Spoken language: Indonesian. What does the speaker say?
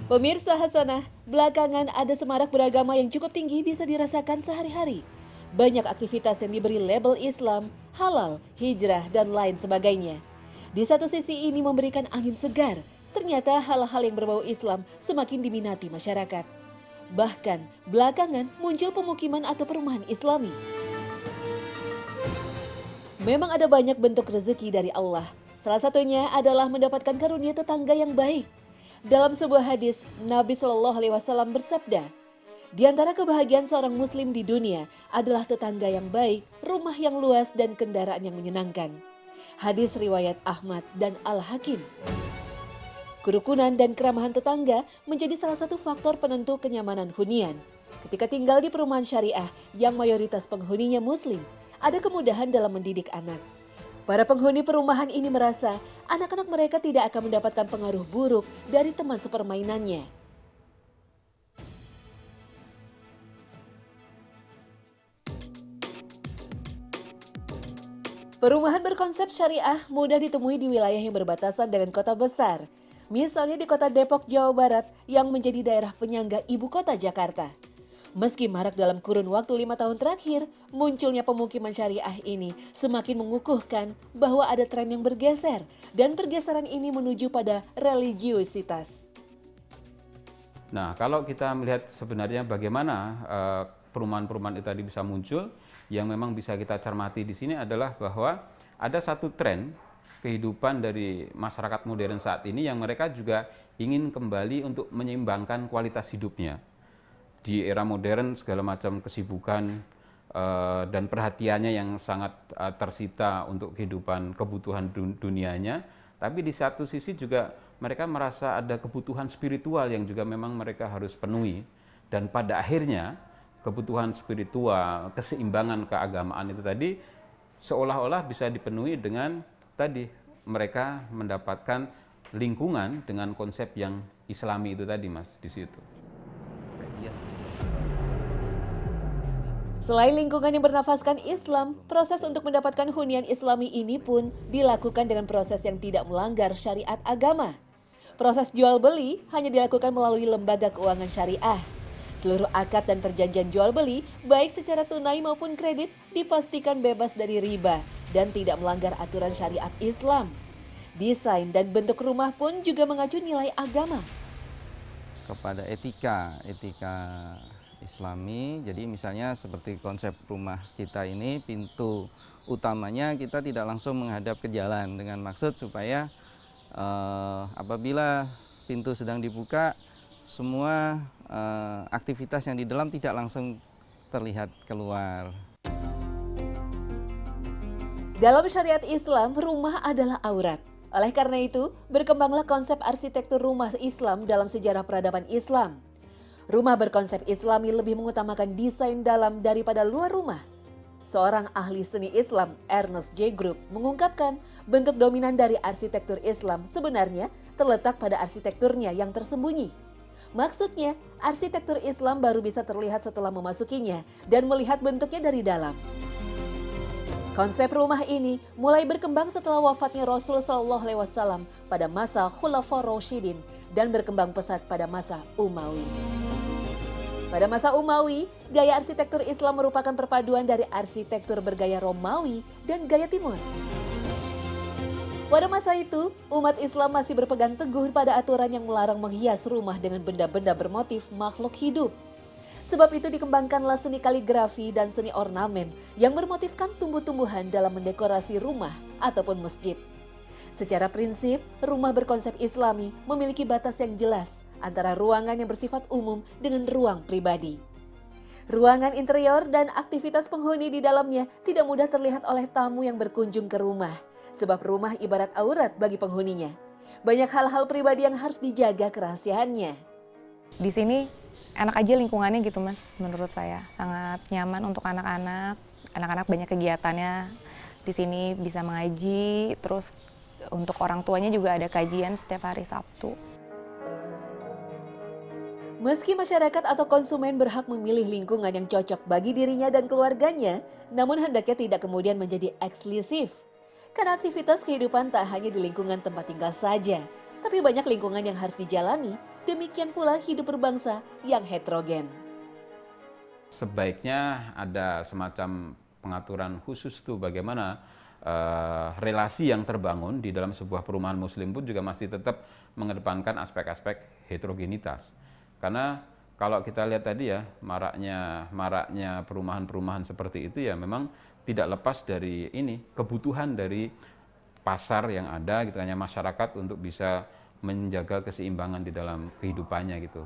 Pemirsa Hasanah, belakangan ada semarak beragama yang cukup tinggi bisa dirasakan sehari-hari. Banyak aktivitas yang diberi label Islam, halal, hijrah, dan lain sebagainya. Di satu sisi ini memberikan angin segar, ternyata hal-hal yang berbau Islam semakin diminati masyarakat. Bahkan belakangan muncul pemukiman atau perumahan Islami. Memang ada banyak bentuk rezeki dari Allah. Salah satunya adalah mendapatkan karunia tetangga yang baik. Dalam sebuah hadis, Nabi Shallallahu Alaihi Wasallam bersabda, di antara kebahagiaan seorang muslim di dunia adalah tetangga yang baik, rumah yang luas, dan kendaraan yang menyenangkan. Hadis riwayat Ahmad dan Al-Hakim. Kerukunan dan keramahan tetangga menjadi salah satu faktor penentu kenyamanan hunian. Ketika tinggal di perumahan syariah yang mayoritas penghuninya muslim, ada kemudahan dalam mendidik anak. Para penghuni perumahan ini merasa anak-anak mereka tidak akan mendapatkan pengaruh buruk dari teman sepermainannya. Perumahan berkonsep syariah mudah ditemui di wilayah yang berbatasan dengan kota besar. Misalnya di kota Depok, Jawa Barat yang menjadi daerah penyangga ibu kota Jakarta. Meski marak dalam kurun waktu 5 tahun terakhir, munculnya pemukiman syariah ini semakin mengukuhkan bahwa ada tren yang bergeser dan pergeseran ini menuju pada religiusitas. Nah, kalau kita melihat sebenarnya bagaimana perumahan-perumahan itu tadi bisa muncul, yang memang bisa kita cermati di sini adalah bahwa ada satu tren kehidupan dari masyarakat modern saat ini yang mereka juga ingin kembali untuk menyeimbangkan kualitas hidupnya. Di era modern segala macam kesibukan dan perhatiannya yang sangat tersita untuk kebutuhan dunianya, tapi di satu sisi juga mereka merasa ada kebutuhan spiritual yang juga memang mereka harus penuhi, dan pada akhirnya kebutuhan spiritual, keseimbangan keagamaan itu tadi seolah-olah bisa dipenuhi dengan tadi mereka mendapatkan lingkungan dengan konsep yang Islami itu tadi, Mas, di situ. Selain lingkungan yang bernafaskan Islam, proses untuk mendapatkan hunian Islami ini pun dilakukan dengan proses yang tidak melanggar syariat agama. Proses jual beli hanya dilakukan melalui lembaga keuangan syariah. Seluruh akad dan perjanjian jual beli, baik secara tunai maupun kredit, dipastikan bebas dari riba dan tidak melanggar aturan syariat Islam. Desain dan bentuk rumah pun juga mengacu nilai agama. Kepada etika Islami, jadi misalnya seperti konsep rumah kita ini, pintu utamanya kita tidak langsung menghadap ke jalan dengan maksud supaya apabila pintu sedang dibuka, semua aktivitas yang di dalam tidak langsung terlihat keluar. Dalam syariat Islam, rumah adalah aurat. Oleh karena itu, berkembanglah konsep arsitektur rumah Islam dalam sejarah peradaban Islam. Rumah berkonsep Islami lebih mengutamakan desain dalam daripada luar rumah. Seorang ahli seni Islam, Ernest J. Group, mengungkapkan bentuk dominan dari arsitektur Islam sebenarnya terletak pada arsitekturnya yang tersembunyi. Maksudnya, arsitektur Islam baru bisa terlihat setelah memasukinya dan melihat bentuknya dari dalam. Konsep rumah ini mulai berkembang setelah wafatnya Rasul Shallallahu Alaihi Wasallam pada masa Khulafaur Rasyidin dan berkembang pesat pada masa Umawi. Pada masa Umawi, gaya arsitektur Islam merupakan perpaduan dari arsitektur bergaya Romawi dan gaya Timur. Pada masa itu, umat Islam masih berpegang teguh pada aturan yang melarang menghias rumah dengan benda-benda bermotif makhluk hidup. Sebab itu dikembangkanlah seni kaligrafi dan seni ornamen yang bermotifkan tumbuh-tumbuhan dalam mendekorasi rumah ataupun masjid. Secara prinsip, rumah berkonsep Islami memiliki batas yang jelas antara ruangan yang bersifat umum dengan ruang pribadi. Ruangan interior dan aktivitas penghuni di dalamnya tidak mudah terlihat oleh tamu yang berkunjung ke rumah, sebab rumah ibarat aurat bagi penghuninya. Banyak hal-hal pribadi yang harus dijaga kerahasiaannya. Di sini enak aja lingkungannya gitu, Mas, menurut saya. Sangat nyaman untuk anak-anak. Anak-anak banyak kegiatannya. Di sini bisa mengaji, terus untuk orang tuanya juga ada kajian setiap hari Sabtu. Meski masyarakat atau konsumen berhak memilih lingkungan yang cocok bagi dirinya dan keluarganya, namun hendaknya tidak kemudian menjadi eksklusif. Karena aktivitas kehidupan tak hanya di lingkungan tempat tinggal saja. Tapi banyak lingkungan yang harus dijalani, demikian pula hidup berbangsa yang heterogen. Sebaiknya ada semacam pengaturan khusus tuh bagaimana relasi yang terbangun di dalam sebuah perumahan muslim pun juga masih tetap mengedepankan aspek-aspek heterogenitas. Karena kalau kita lihat tadi ya, maraknya perumahan-perumahan seperti itu ya memang tidak lepas dari ini, kebutuhan dari pasar yang ada gitu, hanya masyarakat untuk bisa menjaga keseimbangan di dalam kehidupannya gitu.